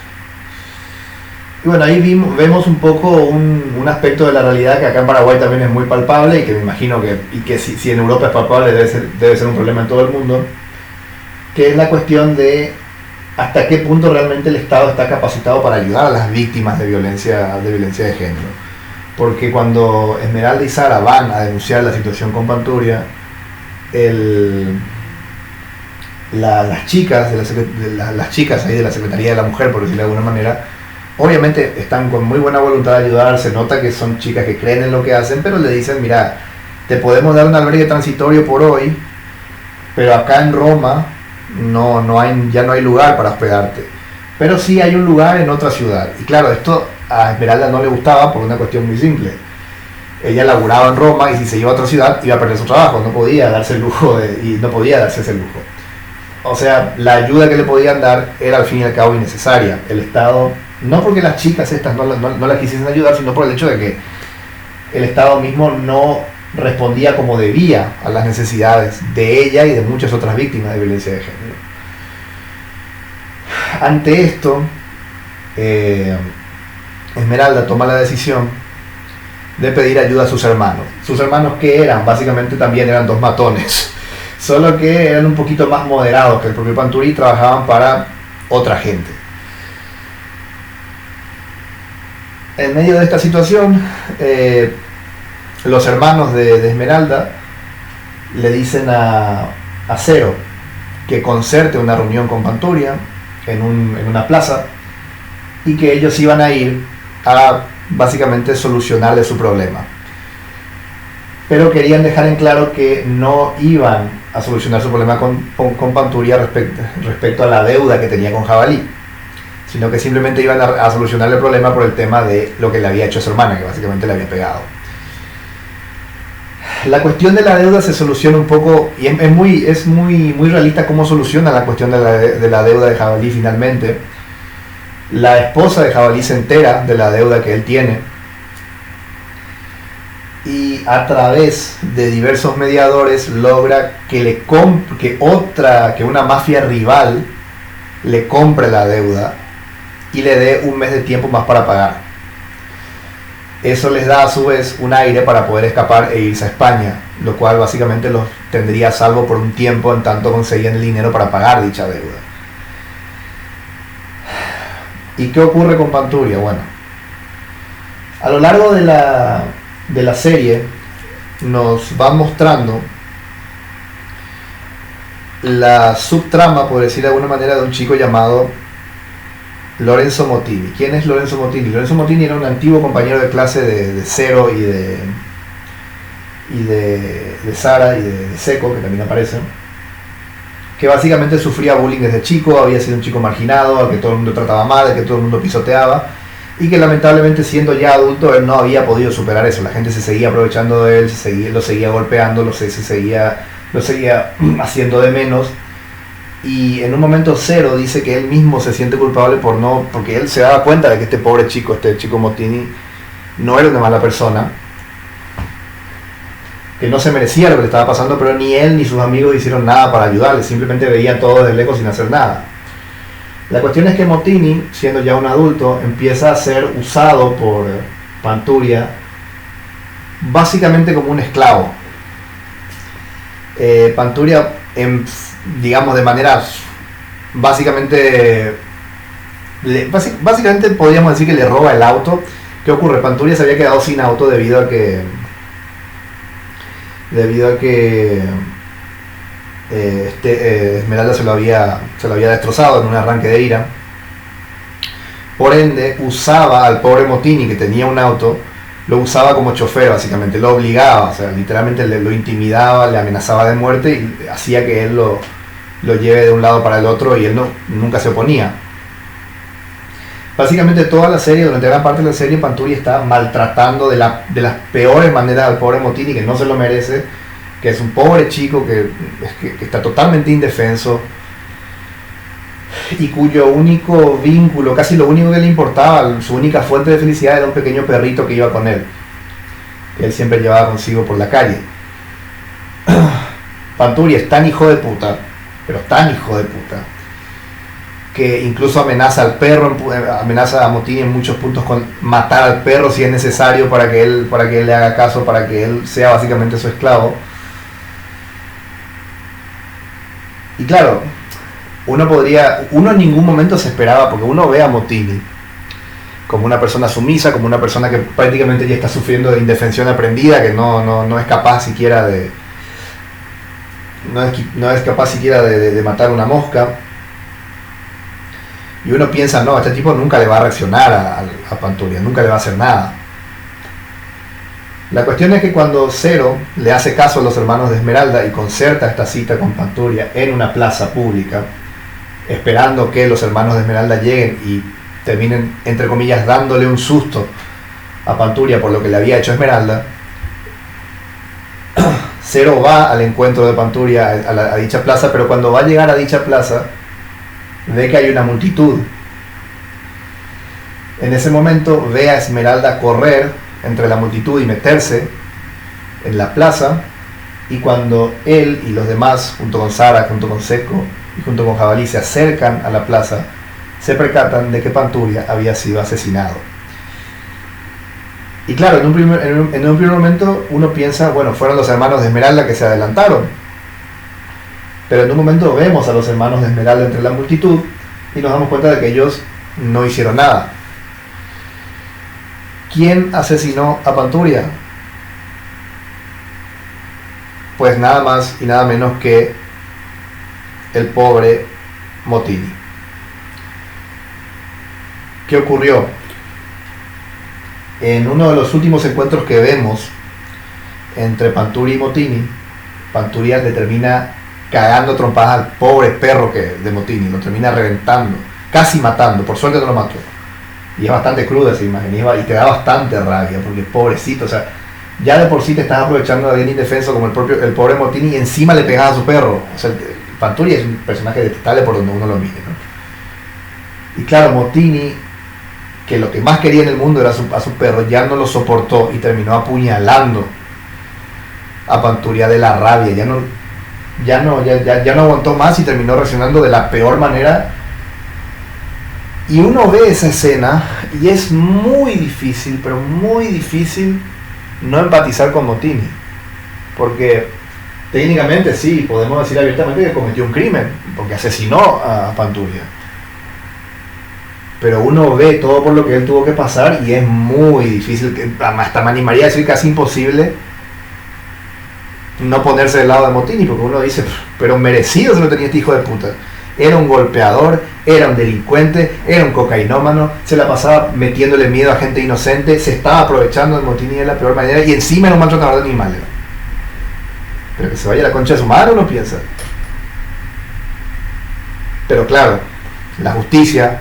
Y bueno, ahí vemos un poco un aspecto de la realidad que acá en Paraguay también es muy palpable y que me imagino que si en Europa es palpable debe ser un problema en todo el mundo, que es la cuestión de hasta qué punto realmente el Estado está capacitado para ayudar a las víctimas de violencia de género. Porque cuando Esmeralda y Sara van a denunciar la situación con Panturia, las chicas ahí de la Secretaría de la Mujer, por decirlo de alguna manera, obviamente están con muy buena voluntad de ayudar, se nota que son chicas que creen en lo que hacen, pero le dicen, mira, te podemos dar un albergue transitorio por hoy, pero acá en Roma ya no hay lugar para hospedarte, pero sí hay un lugar en otra ciudad. Y claro, esto a Esmeralda no le gustaba por una cuestión muy simple. Ella laburaba en Roma y si se iba a otra ciudad iba a perder su trabajo, no podía darse el lujo y no podía darse ese lujo. O sea, la ayuda que le podían dar era al fin y al cabo innecesaria. El Estado, no porque las chicas estas no las quisiesen ayudar, sino por el hecho de que el Estado mismo no respondía como debía a las necesidades de ella y de muchas otras víctimas de violencia de género. Ante esto, Esmeralda toma la decisión de pedir ayuda a sus hermanos. Sus hermanos, que eran básicamente también eran dos matones, solo que eran un poquito más moderados que el propio Panturia y trabajaban para otra gente. En medio de esta situación, los hermanos de Esmeralda le dicen a Zero que concerte una reunión con Panturia en una plaza y que ellos iban a ir a básicamente solucionarle su problema. Pero querían dejar en claro que no iban a solucionar su problema con Panturia respecto a la deuda que tenía con Jabalí, sino que simplemente iban a solucionar el problema por el tema de lo que le había hecho a su hermana, que básicamente le había pegado. La cuestión de la deuda se soluciona un poco, y es muy realista cómo soluciona la cuestión de la deuda de Jabalí finalmente. La esposa de Jabalí se entera de la deuda que él tiene y a través de diversos mediadores logra que una mafia rival le compre la deuda y le dé un mes de tiempo más para pagar. Eso les da a su vez un aire para poder escapar e irse a España, lo cual básicamente los tendría a salvo por un tiempo en tanto conseguían el dinero para pagar dicha deuda. ¿Y qué ocurre con Panturia? Bueno, a lo largo de la serie nos va mostrando la subtrama, por decir de alguna manera, de un chico llamado Lorenzo Motini. ¿Quién es Lorenzo Motini? Lorenzo Motini era un antiguo compañero de clase de Cero y de Sara y de Seco, que también aparecen, que básicamente sufría bullying desde chico, había sido un chico marginado, al que todo el mundo trataba mal, al que todo el mundo pisoteaba, y que lamentablemente siendo ya adulto él no había podido superar eso. La gente se seguía aprovechando de él, lo seguía golpeando, lo seguía haciendo de menos. Y en un momento Cero dice que él mismo se siente culpable porque él se daba cuenta de que este pobre chico, este chico Motini, no era una mala persona, que no se merecía lo que le estaba pasando, pero ni él ni sus amigos hicieron nada para ayudarle, simplemente veían todo desde lejos sin hacer nada. La cuestión es que Motini, siendo ya un adulto, empieza a ser usado por Panturia básicamente como un esclavo. Panturia, digamos de manera básicamente podríamos decir que le roba el auto. ¿Qué ocurre? Panturia se había quedado sin auto debido a que Esmeralda se lo había destrozado en un arranque de ira. Por ende, usaba al pobre Motini, que tenía un auto, lo usaba como chofer básicamente, lo obligaba, o sea, literalmente lo intimidaba, le amenazaba de muerte y hacía que él lo lleve de un lado para el otro, y él nunca se oponía. Básicamente toda la serie, durante gran parte de la serie, Panturia está maltratando de las peores maneras al pobre Motini, que no se lo merece, que es un pobre chico que está totalmente indefenso y cuyo único vínculo, casi lo único que le importaba, su única fuente de felicidad, era un pequeño perrito que iba con él, que él siempre llevaba consigo por la calle. Panturia es tan hijo de puta, pero tan hijo de puta, que incluso amenaza al perro, amenaza a Motini en muchos puntos con matar al perro si es necesario para que él le haga caso, para que él sea básicamente su esclavo. Y claro, uno en ningún momento se esperaba, porque uno ve a Motini como una persona sumisa, como una persona que prácticamente ya está sufriendo de indefensión aprendida, que no es capaz siquiera de matar una mosca. Y uno piensa, no, este tipo nunca le va a reaccionar a Panturia, nunca le va a hacer nada. La cuestión es que cuando Cero le hace caso a los hermanos de Esmeralda y concerta esta cita con Panturia en una plaza pública, esperando que los hermanos de Esmeralda lleguen y terminen, entre comillas, dándole un susto a Panturia por lo que le había hecho Esmeralda, Cero va al encuentro de Panturia a dicha plaza, pero cuando va a llegar a dicha plaza, ve que hay una multitud. En ese momento ve a Esmeralda correr entre la multitud y meterse en la plaza, y cuando él y los demás, junto con Sara, junto con Seco y junto con Jabalí, se acercan a la plaza, se percatan de que Panturia había sido asesinado. Y claro, en un primer momento uno piensa, bueno, fueron los hermanos de Esmeralda que se adelantaron. Pero en un momento vemos a los hermanos de Esmeralda entre la multitud y nos damos cuenta de que ellos no hicieron nada. ¿Quién asesinó a Panturia? Pues nada más y nada menos que el pobre Motini. ¿Qué ocurrió? En uno de los últimos encuentros que vemos entre Panturia y Motini, Panturia le termina cagando trompadas al pobre perro de Motini, lo termina reventando, casi matando, por suerte no lo mató. Y es bastante cruda esa imagen, y te da bastante rabia, porque pobrecito, o sea, ya de por sí te estás aprovechando de alguien indefenso como el pobre Motini, y encima le pegas a su perro. O sea, Panturia es un personaje detestable por donde uno lo mire, ¿no? Y claro, Motini, que lo que más quería en el mundo era a su perro, ya no lo soportó y terminó apuñalando a Panturia de la rabia. Ya no aguantó más y terminó reaccionando de la peor manera. Y uno ve esa escena y es muy difícil, pero muy difícil no empatizar con Motini, porque técnicamente sí, podemos decir abiertamente que cometió un crimen, porque asesinó a Panturia, pero uno ve todo por lo que él tuvo que pasar y es muy difícil, hasta me animaría a decir casi imposible no ponerse del lado de Motini, porque uno dice, pero merecido se lo tenía este hijo de puta. era un golpeador, era un delincuente, era un cocainómano, se la pasaba metiéndole miedo a gente inocente, se estaba aprovechando de Motini de la peor manera y encima era un maltratador de animales. Pero que se vaya a la concha de su madre, uno piensa. Pero claro, la justicia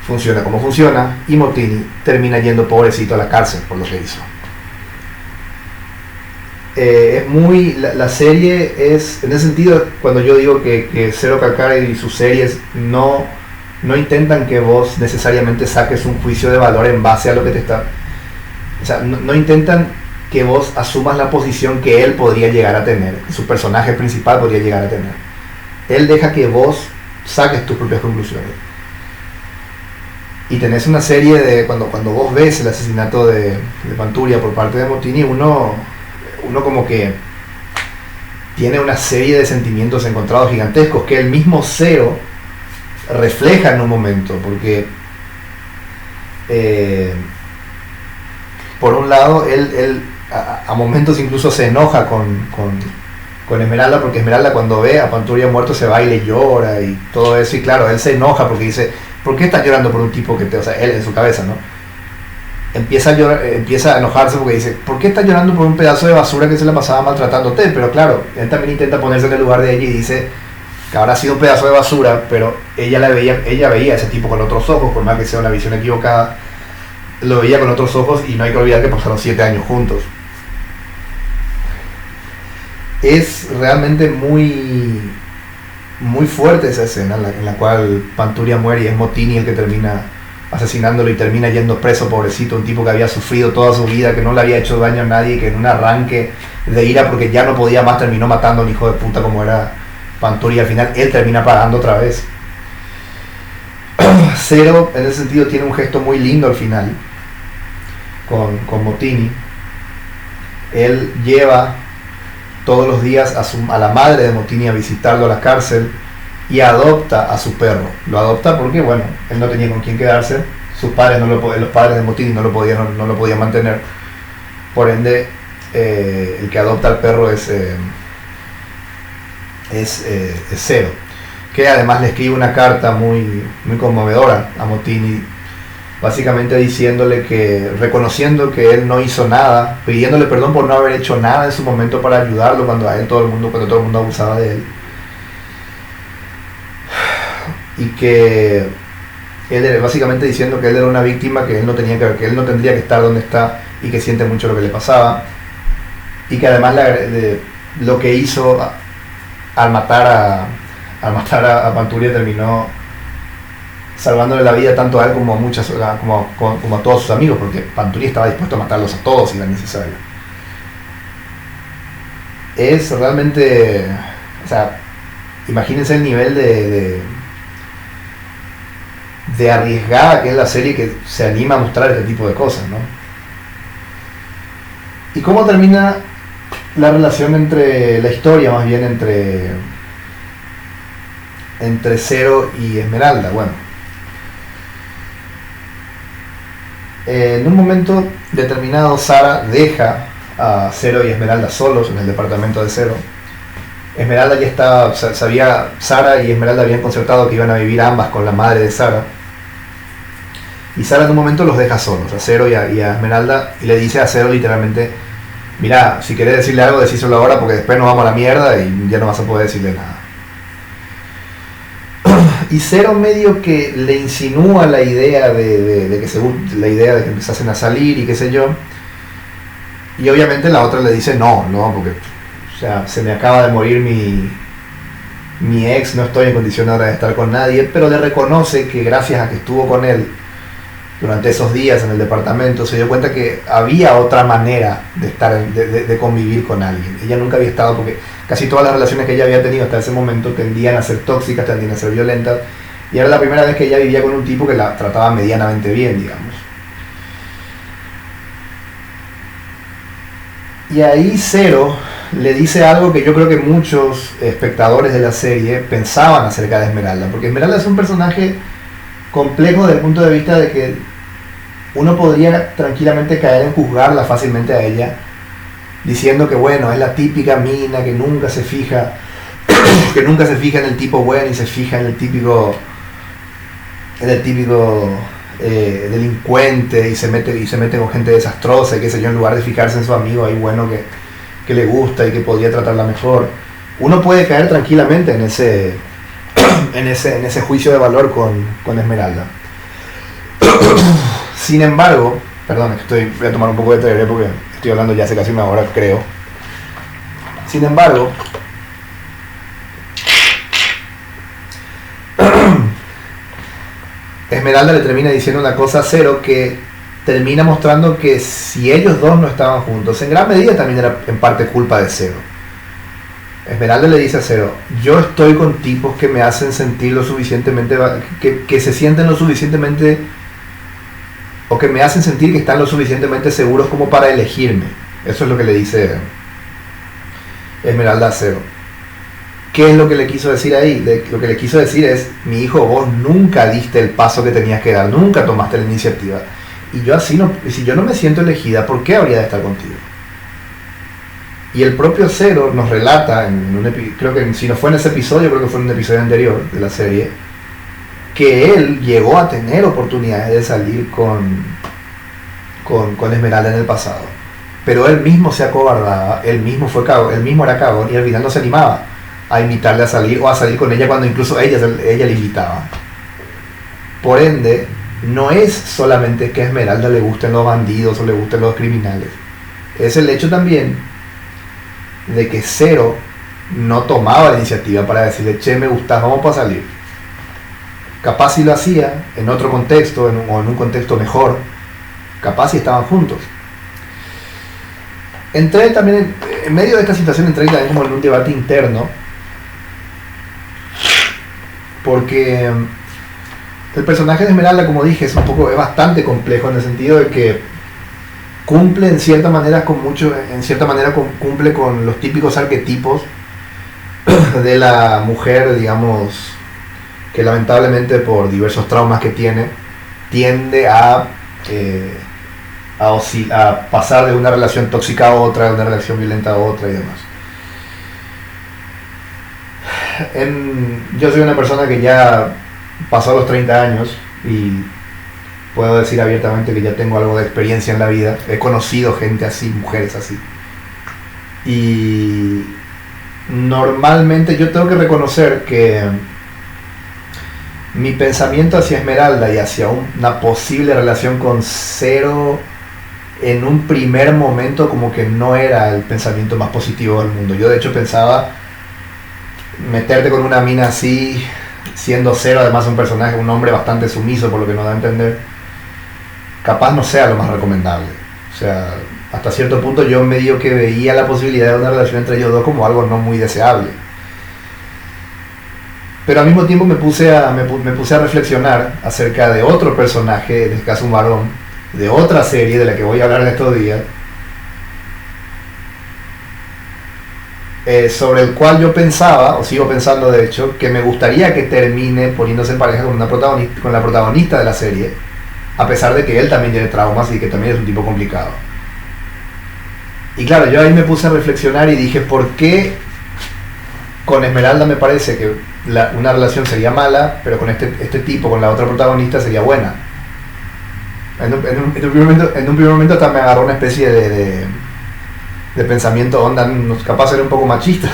funciona como funciona y Motini termina yendo pobrecito a la cárcel por lo que hizo. Es muy... La serie es... En ese sentido, cuando yo digo que Zero Calcare y sus series no intentan que vos necesariamente saques un juicio de valor en base a lo que te está... O sea, no intentan que vos asumas la posición que él podría llegar a tener, que su personaje principal podría llegar a tener. Él deja que vos saques tus propias conclusiones. Y tenés una serie de... Cuando vos ves el asesinato de Panturia por parte de Motini, uno como que tiene una serie de sentimientos encontrados gigantescos que el mismo Zero refleja en un momento, porque por un lado él a momentos incluso se enoja con Esmeralda, porque Esmeralda cuando ve a Panturia muerto se va y le llora y todo eso, y claro, él se enoja porque dice, ¿por qué estás llorando por un tipo que te... O sea, él en su cabeza, ¿no? Empieza a llorar, empieza a enojarse porque dice, ¿por qué estás llorando por un pedazo de basura que se la pasaba maltratándote? Pero claro, él también intenta ponerse en el lugar de ella y dice que habrá sido un pedazo de basura, pero ella veía a ese tipo con otros ojos, por más que sea una visión equivocada, lo veía con otros ojos y no hay que olvidar que pasaron 7 años juntos. Es realmente muy fuerte esa escena en la cual Panturia muere y es Motini el que termina asesinándolo y termina yendo preso, pobrecito, un tipo que había sufrido toda su vida, que no le había hecho daño a nadie, que en un arranque de ira porque ya no podía más terminó matando a un hijo de puta como era Panturia. Al final él termina pagando otra vez. Zero en ese sentido tiene un gesto muy lindo al final con Motini. Él lleva todos los días a la madre de Motini a visitarlo a la cárcel y adopta a su perro. Lo adopta porque, bueno, él no tenía con quién quedarse, sus padres los padres de Motini no lo podían mantener, por ende el que adopta al perro es Zero, que además le escribe una carta muy conmovedora a Motini, básicamente diciéndole que, reconociendo que él no hizo nada, pidiéndole perdón por no haber hecho nada en su momento para ayudarlo cuando todo el mundo abusaba de él, y que él básicamente diciendo que él era una víctima, que él no tendría que estar donde está y que siente mucho lo que le pasaba, y que además lo que hizo al matar a Panturia terminó salvándole la vida tanto a él como a todos sus amigos, porque Panturia estaba dispuesto a matarlos a todos si era necesario. Es realmente, o sea, imagínense el nivel de arriesgada que es la serie, que se anima a mostrar este tipo de cosas, ¿no? ¿Y cómo termina la relación entre la historia, más bien entre Zero y Esmeralda? Bueno, en un momento determinado Sara deja a Zero y Esmeralda solos en el departamento de Zero. Esmeralda ya estaba, Sara y Esmeralda habían concertado que iban a vivir ambas con la madre de Sara, y Sara en un momento los deja solos, a Zero y a Esmeralda, y le dice a Zero literalmente, mira, si querés decirle algo, decíselo ahora porque después nos vamos a la mierda y ya no vas a poder decirle nada. Y Zero medio que le insinúa la idea de que empezasen a salir y qué sé yo, y obviamente la otra le dice no, porque, o sea, se me acaba de morir mi ex, no estoy en condición ahora de estar con nadie, pero le reconoce que gracias a que estuvo con él durante esos días en el departamento se dio cuenta que había otra manera de convivir con alguien. Ella nunca había estado, porque casi todas las relaciones que ella había tenido hasta ese momento tendían a ser tóxicas, tendían a ser violentas, y era la primera vez que ella vivía con un tipo que la trataba medianamente bien, digamos. Y ahí Zero le dice algo que yo creo que muchos espectadores de la serie pensaban acerca de Esmeralda, porque Esmeralda es un personaje complejo desde el punto de vista de que uno podría tranquilamente caer en juzgarla fácilmente a ella, diciendo que bueno, es la típica mina que nunca se fija que nunca se fija en el tipo bueno y se fija en el típico delincuente y se mete con gente desastrosa y qué sé yo, en lugar de fijarse en su amigo ahí bueno que le gusta y que podría tratarla mejor. Uno puede caer tranquilamente en ese juicio de valor con Esmeralda. Sin embargo, perdón, voy a tomar un poco de té porque estoy hablando ya hace casi una hora, creo. Sin embargo, Esmeralda le termina diciendo una cosa a Zero que termina mostrando que si ellos dos no estaban juntos, en gran medida también era en parte culpa de Zero. Esmeralda le dice a Zero: yo estoy con tipos que me hacen sentir lo suficientemente, que se sienten lo suficientemente, o que me hacen sentir que están lo suficientemente seguros como para elegirme. Eso es lo que le dice Esmeralda a Zero. ¿Qué es lo que le quiso decir ahí? Lo que le quiso decir es: mi hijo, vos nunca diste el paso que tenías que dar, nunca tomaste la iniciativa. Y yo así no, si yo no me siento elegida, ¿por qué habría de estar contigo? Y el propio Zero nos relata, creo que si no fue en ese episodio, creo que fue en un episodio anterior de la serie, que él llegó a tener oportunidades de salir con Esmeralda en el pasado. Pero él mismo se acobardaba, él mismo era cagón y al final no se animaba a invitarle a salir o a salir con ella cuando incluso ella le invitaba. Por ende, no es solamente que a Esmeralda le gusten los bandidos o le gusten los criminales. Es el hecho también de que Zero no tomaba la iniciativa para decirle: che, me gustas, vamos para salir. Capaz si lo hacía en otro contexto, o en un contexto mejor, capaz si estaban juntos. Entré también, en medio de esta situación, entré también como en un debate interno, porque el personaje de Esmeralda, como dije, es bastante complejo en el sentido de que cumple en cierta manera cumple con los típicos arquetipos de la mujer, digamos, que lamentablemente por diversos traumas que tiende a pasar de una relación tóxica a otra, de una relación violenta a otra y demás. Yo soy una persona que ya pasó los 30 años y puedo decir abiertamente que ya tengo algo de experiencia en la vida. He conocido gente así, mujeres así. Y normalmente yo tengo que reconocer que mi pensamiento hacia Esmeralda y hacia una posible relación con Zero en un primer momento como que no era el pensamiento más positivo del mundo. Yo de hecho pensaba meterte con una mina así, siendo Zero además un personaje, un hombre bastante sumiso por lo que nos da a entender, capaz no sea lo más recomendable. O sea, hasta cierto punto yo medio que veía la posibilidad de una relación entre ellos dos como algo no muy deseable. Pero al mismo tiempo me puse a reflexionar acerca de otro personaje, en este caso un varón, de otra serie de la que voy a hablar en estos días, sobre el cual yo pensaba, o sigo pensando de hecho, que me gustaría que termine poniéndose en pareja con la protagonista de la serie, a pesar de que él también tiene traumas y que también es un tipo complicado. Y claro, yo ahí me puse a reflexionar y dije: ¿por qué con Esmeralda me parece que una relación sería mala, pero con este tipo, con la otra protagonista, sería buena? En un primer momento hasta me agarró una especie de pensamiento, onda, capaz era un poco machista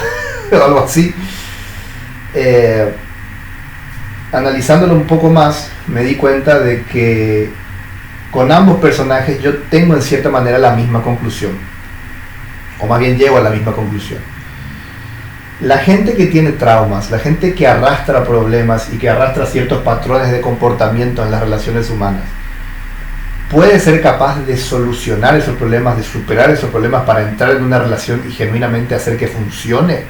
o algo así. Analizándolo un poco más, me di cuenta de que con ambos personajes yo tengo en cierta manera la misma conclusión, o más bien llego a la misma conclusión. La gente que tiene traumas, la gente que arrastra problemas y que arrastra ciertos patrones de comportamiento en las relaciones humanas, puede ser capaz de solucionar esos problemas, de superar esos problemas para entrar en una relación y genuinamente hacer que funcione.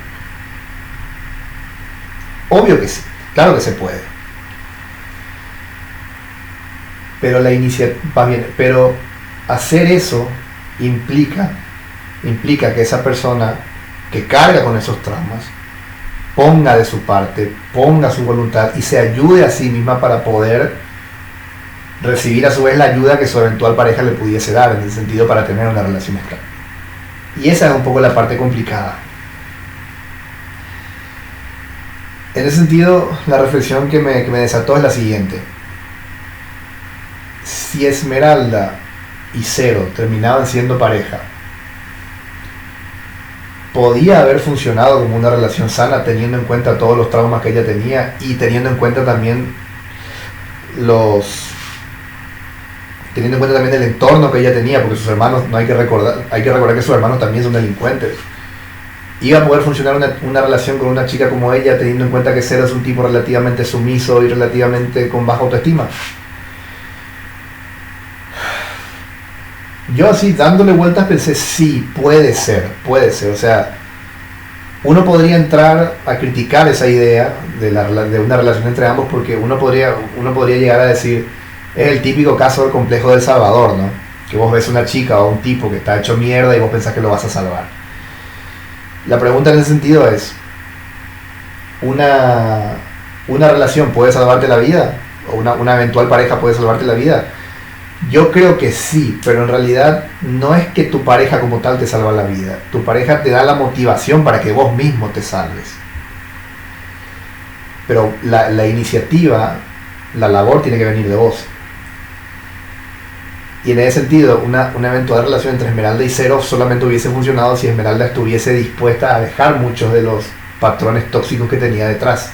Obvio que sí, claro que se puede. Pero hacer eso implica que esa persona que carga con esos traumas ponga de su parte, ponga su voluntad y se ayude a sí misma para poder recibir a su vez la ayuda que su eventual pareja le pudiese dar, en el sentido para tener una relación estable. Y esa es un poco la parte complicada. En ese sentido, la reflexión que me desató es la siguiente. Si Esmeralda y Zero terminaban siendo pareja, ¿podía haber funcionado como una relación sana teniendo en cuenta todos los traumas que ella tenía y teniendo en cuenta también el entorno que ella tenía? Porque sus hermanos, no hay que recordar que sus hermanos también son delincuentes. ¿Iba a poder funcionar una relación con una chica como ella teniendo en cuenta que Zero es un tipo relativamente sumiso y relativamente con baja autoestima? Yo así dándole vueltas pensé, sí, puede ser, o sea, uno podría entrar a criticar esa idea de una relación entre ambos, porque uno podría llegar a decir, es el típico caso del complejo del Salvador, ¿no? Que vos ves una chica o un tipo que está hecho mierda y vos pensás que lo vas a salvar. La pregunta en ese sentido es, ¿una relación puede salvarte la vida? ¿O una eventual pareja puede salvarte la vida? Yo creo que sí, pero en realidad no es que tu pareja como tal te salva la vida. Tu pareja te da la motivación para que vos mismo te salves. Pero la iniciativa, la labor tiene que venir de vos. Y en ese sentido, una eventual relación entre Esmeralda y Zero solamente hubiese funcionado si Esmeralda estuviese dispuesta a dejar muchos de los patrones tóxicos que tenía detrás.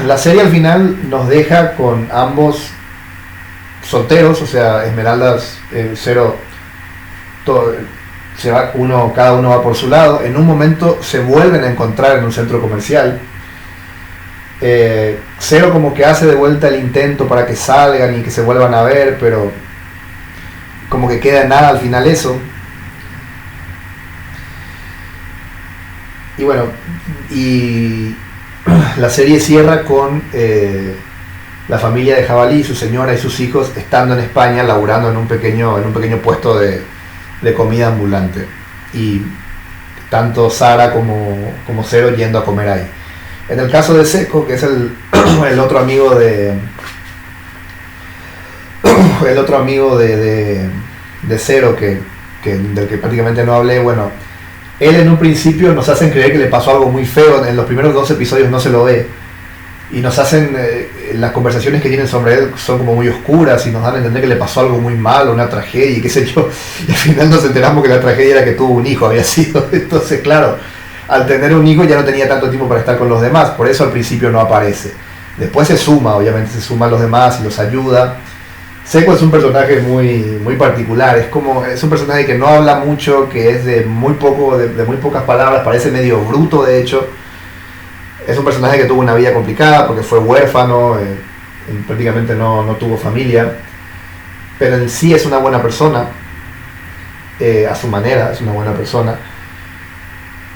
La serie al final nos deja con ambos solteros, o sea, Esmeralda, Zero, cada uno va por su lado. En un momento se vuelven a encontrar en un centro comercial. Zero como que hace de vuelta el intento para que salgan y que se vuelvan a ver, pero como que queda en nada al final eso. Y bueno, y la serie cierra con la familia de Jabalí, su señora y sus hijos estando en España laburando en un pequeño puesto de comida ambulante, y tanto Sara como Zero yendo a comer ahí. En el caso de Seco, que es el otro amigo de Zero, del que prácticamente no hablé, bueno, él en un principio nos hacen creer que le pasó algo muy feo. En los primeros 2 episodios no se lo ve, y nos hacen, las conversaciones que tienen sobre él son como muy oscuras y nos dan a entender que le pasó algo muy malo, una tragedia y qué sé yo, y al final nos enteramos que la tragedia era que tuvo un hijo, había sido. Entonces claro, al tener un hijo ya no tenía tanto tiempo para estar con los demás, por eso al principio no aparece. Después se suma, obviamente se suman los demás y los ayuda. Seco es un personaje muy particular, es un personaje que no habla mucho, que es de muy pocas palabras, parece medio bruto de hecho. Es un personaje que tuvo una vida complicada porque fue huérfano, prácticamente no tuvo familia, pero en sí es una buena persona, a su manera es una buena persona,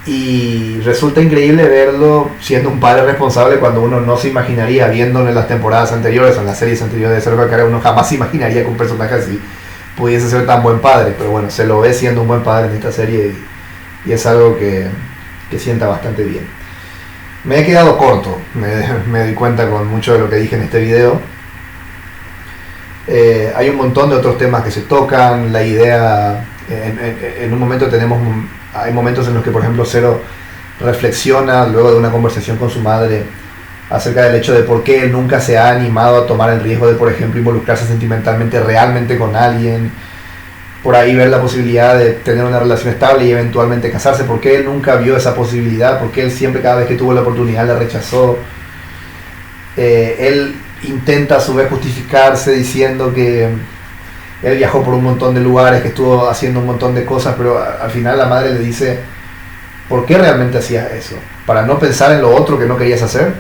y resulta increíble verlo siendo un padre responsable cuando uno no se imaginaría, viéndolo en las temporadas anteriores o en las series anteriores de Zero Calcare, uno jamás se imaginaría que un personaje así pudiese ser tan buen padre, pero bueno, se lo ve siendo un buen padre en esta serie y es algo que sienta bastante bien. Me he quedado corto, me doy cuenta con mucho de lo que dije en este video. Hay un montón de otros temas que se tocan, la idea, en un momento hay momentos en los que por ejemplo Zero reflexiona luego de una conversación con su madre acerca del hecho de por qué él nunca se ha animado a tomar el riesgo de, por ejemplo, involucrarse sentimentalmente realmente con alguien, por ahí ver la posibilidad de tener una relación estable y eventualmente casarse, porque él nunca vio esa posibilidad, porque él siempre, cada vez que tuvo la oportunidad, la rechazó. Él intenta a su vez justificarse diciendo que él viajó por un montón de lugares, que estuvo haciendo un montón de cosas, pero al final la madre le dice, ¿por qué realmente hacías eso? ¿Para no pensar en lo otro que no querías hacer?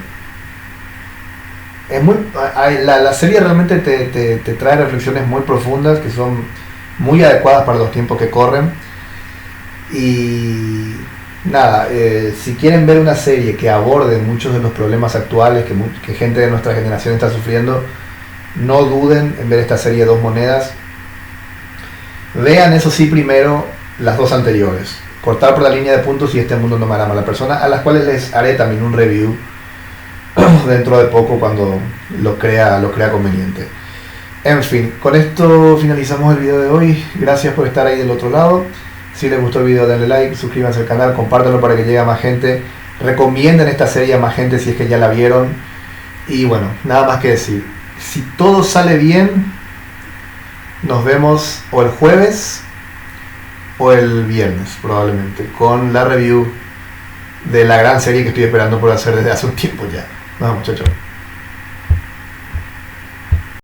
La serie realmente te trae reflexiones muy profundas que son muy adecuadas para los tiempos que corren. Y nada, si quieren ver una serie que aborde muchos de los problemas actuales que gente de nuestra generación está sufriendo, no duden en ver esta serie Dos Monedas. Vean eso sí primero las 2 anteriores, Cortar por la línea de puntos y Este mundo no me hará mala persona, a las cuales les haré también un review dentro de poco cuando lo crea conveniente. En fin, con esto finalizamos el video de hoy. Gracias por estar ahí del otro lado. Si les gustó el video, denle like, suscríbanse al canal, compártanlo para que llegue a más gente recomienden esta serie a más gente si es que ya la vieron. Y bueno, nada más que decir. Si todo sale bien, nos vemos o el jueves o el viernes probablemente con la review de la gran serie que estoy esperando por hacer desde hace un tiempo ya. Nos vemos, chao, chao.